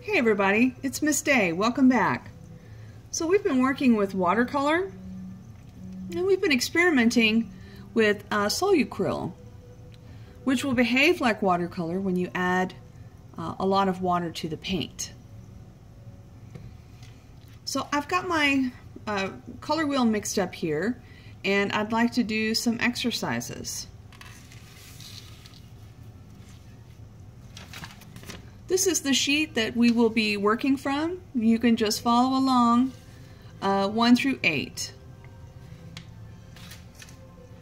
Hey everybody, it's Miss Day. Welcome back. So we've been working with watercolor and we've been experimenting with Solucryl, which will behave like watercolor when you add a lot of water to the paint. So I've got my color wheel mixed up here and I'd like to do some exercises. This is the sheet that we will be working from. You can just follow along 1 through 8.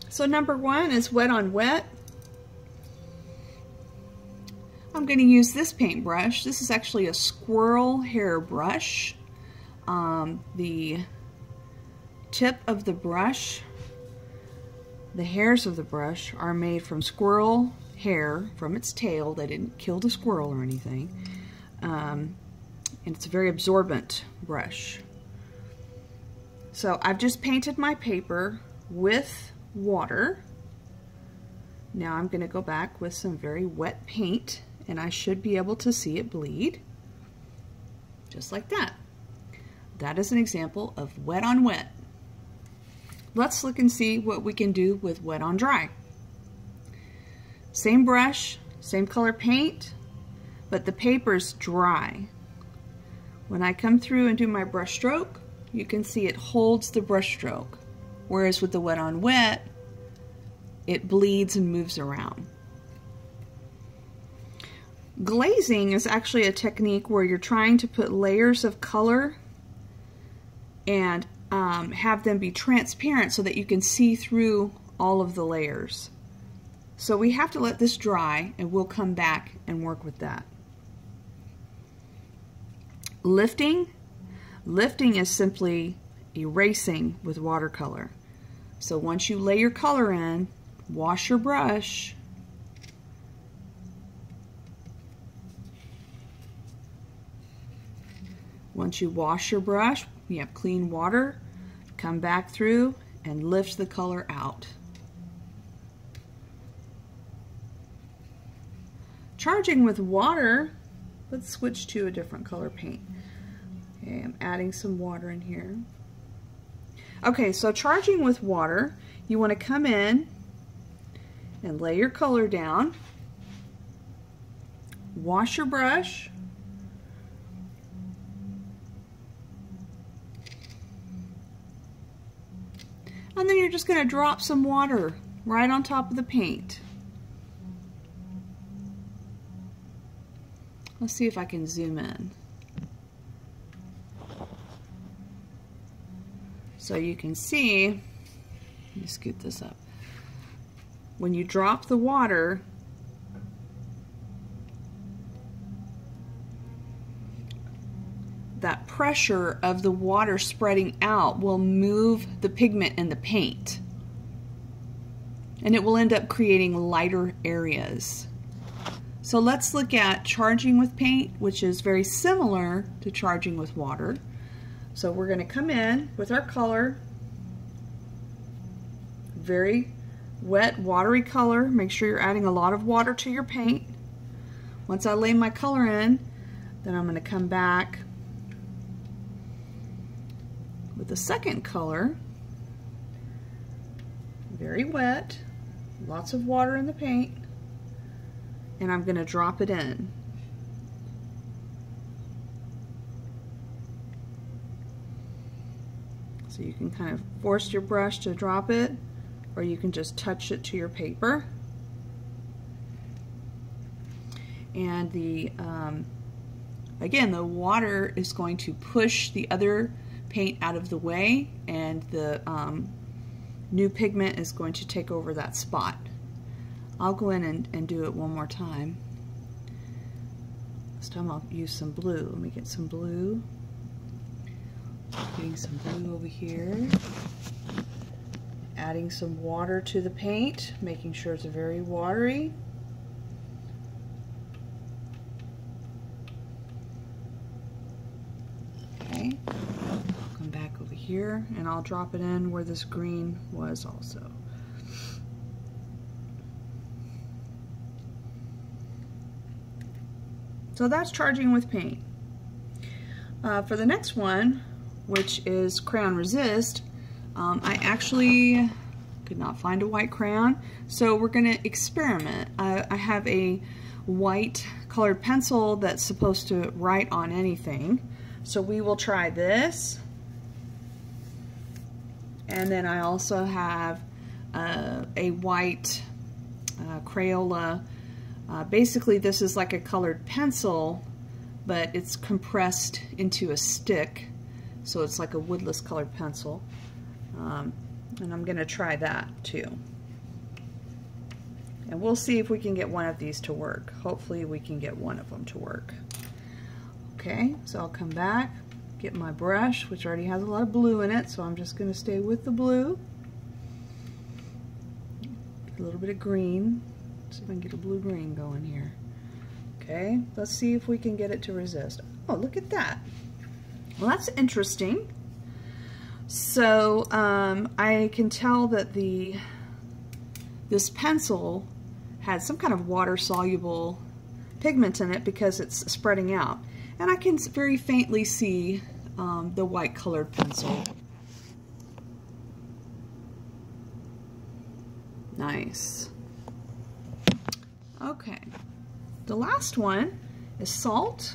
So number 1 is wet on wet. I'm going to use this paintbrush. This is actually a squirrel hair brush. The tip of the brush, the hairs of the brush are made from squirrel hair from its tail. They didn't kill the squirrel or anything. And it's a very absorbent brush. So I've just painted my paper with water. Now I'm going to go back with some very wet paint and I should be able to see it bleed. Just like that. That is an example of wet on wet. Let's look and see what we can do with wet on dry. Same brush, same color paint, but the paper's dry. When I come through and do my brush stroke, you can see it holds the brush stroke. Whereas with the wet on wet, it bleeds and moves around. Glazing is actually a technique where you're trying to put layers of color and have them be transparent so that you can see through all of the layers. So we have to let this dry and we'll come back and work with that. Lifting is simply erasing with watercolor. So once you lay your color in, wash your brush. Once you wash your brush, you have clean water, come back through and lift the color out. Charging with water, let's switch to a different color paint. Okay, I'm adding some water in here. Okay, so charging with water, you want to come in and lay your color down, wash your brush, and then you're just going to drop some water right on top of the paint. Let's see if I can zoom in. So you can see, let me scoot this up. When you drop the water, that pressure of the water spreading out will move the pigment in the paint. And it will end up creating lighter areas. So let's look at charging with paint, which is very similar to charging with water. So we're going to come in with our color, very wet, watery color. Make sure you're adding a lot of water to your paint. Once I lay my color in, then I'm going to come back with the second color, very wet, lots of water in the paint. And I'm going to drop it in. So you can kind of force your brush to drop it, or you can just touch it to your paper. And the again, the water is going to push the other paint out of the way, and the new pigment is going to take over that spot. I'll go in and do it one more time. This time I'll use some blue. Let me get some blue. Getting some blue over here. Adding some water to the paint, making sure it's very watery. Okay. I'll come back over here and I'll drop it in where this green was also. So that's charging with paint. For the next one, which is Crayon Resist, I actually could not find a white crayon, so we're going to experiment. I have a white colored pencil that's supposed to write on anything, so we will try this. And then I also have a white Crayola. Basically this is like a colored pencil, but it's compressed into a stick, so it's like a woodless colored pencil. And I'm going to try that too. And we'll see if we can get one of these to work. Hopefully we can get one of them to work. Okay, so I'll come back, get my brush, which already has a lot of blue in it, so I'm just going to stay with the blue. A little bit of green. See if I can get a blue-green going here. Okay, let's see if we can get it to resist. Oh, look at that. Well, that's interesting. So I can tell that this pencil had some kind of water-soluble pigment in it because it's spreading out. And I can very faintly see the white colored pencil. Nice. Okay, the last one is salt.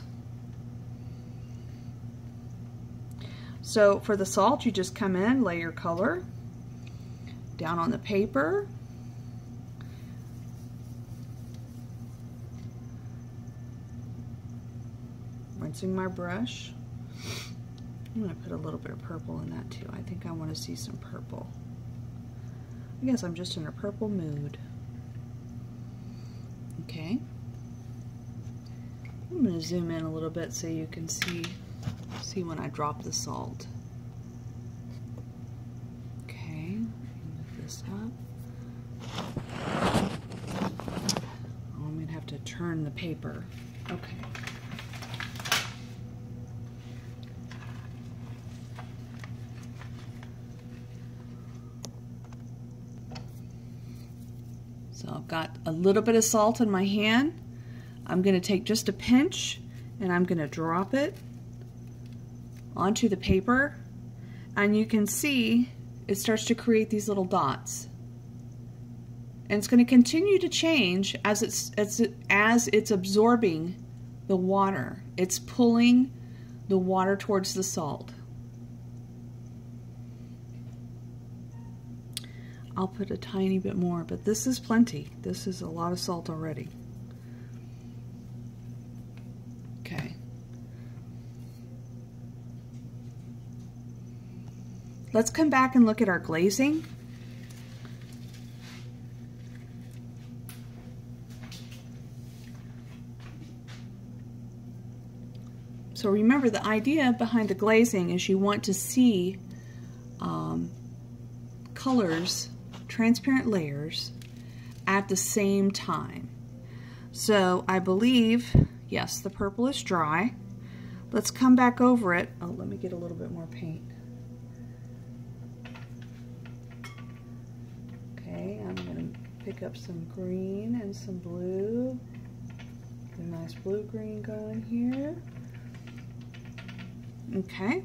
So for the salt, you just come in, lay your color down on the paper. Rinsing my brush. I'm going to put a little bit of purple in that too. I think I want to see some purple. I guess I'm just in a purple mood. Okay. I'm going to zoom in a little bit so you can see when I drop the salt. Okay, move this up. Oh, I'm going to have to turn the paper. Okay. So I've got a little bit of salt in my hand. I'm going to take just a pinch and I'm going to drop it onto the paper, and you can see it starts to create these little dots. And it's going to continue to change as it's absorbing the water. It's pulling the water towards the salt. I'll put a tiny bit more, but this is plenty. This is a lot of salt already. Okay. Let's come back and look at our glazing. So remember, the idea behind the glazing is you want to see colors, transparent layers, at the same time. So I believe, yes, the purple is dry. Let's come back over it. Oh, let me get a little bit more paint. Okay, I'm going to pick up some green and some blue. Get a nice blue-green going here. Okay.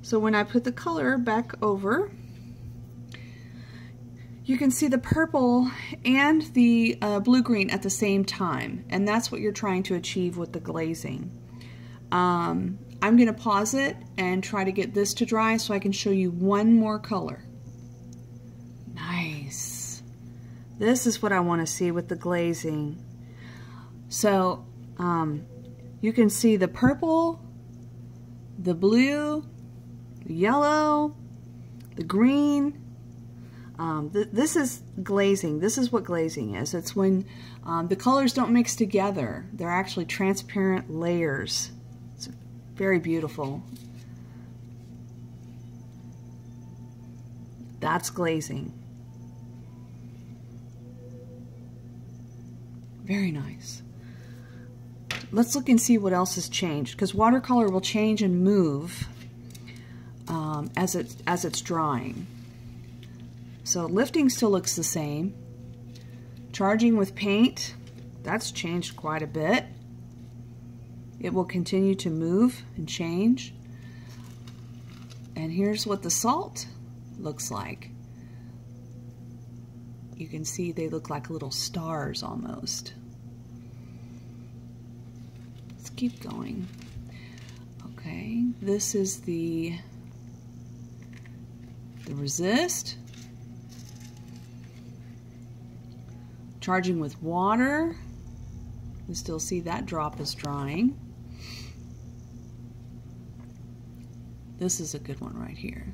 So when I put the color back over, you can see the purple and the blue-green at the same time, and that's what you're trying to achieve with the glazing. I'm going to pause it and try to get this to dry so I can show you one more color. Nice. This is what I want to see with the glazing. So you can see the purple, the blue, the yellow, the green. This is glazing. This is what glazing is. It's when the colors don't mix together. They're actually transparent layers. It's very beautiful. That's glazing. Very nice. Let's look and see what else has changed, because watercolor will change and move as it's drying. So lifting still looks the same. Charging with paint, that's changed quite a bit. It will continue to move and change. And here's what the salt looks like. You can see they look like little stars almost. Let's keep going. Okay, this is the resist. Charging with water. You still see that drop is drying. This is a good one right here.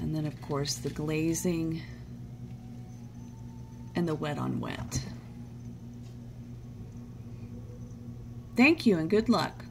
And then of course the glazing and the wet on wet. Thank you and good luck.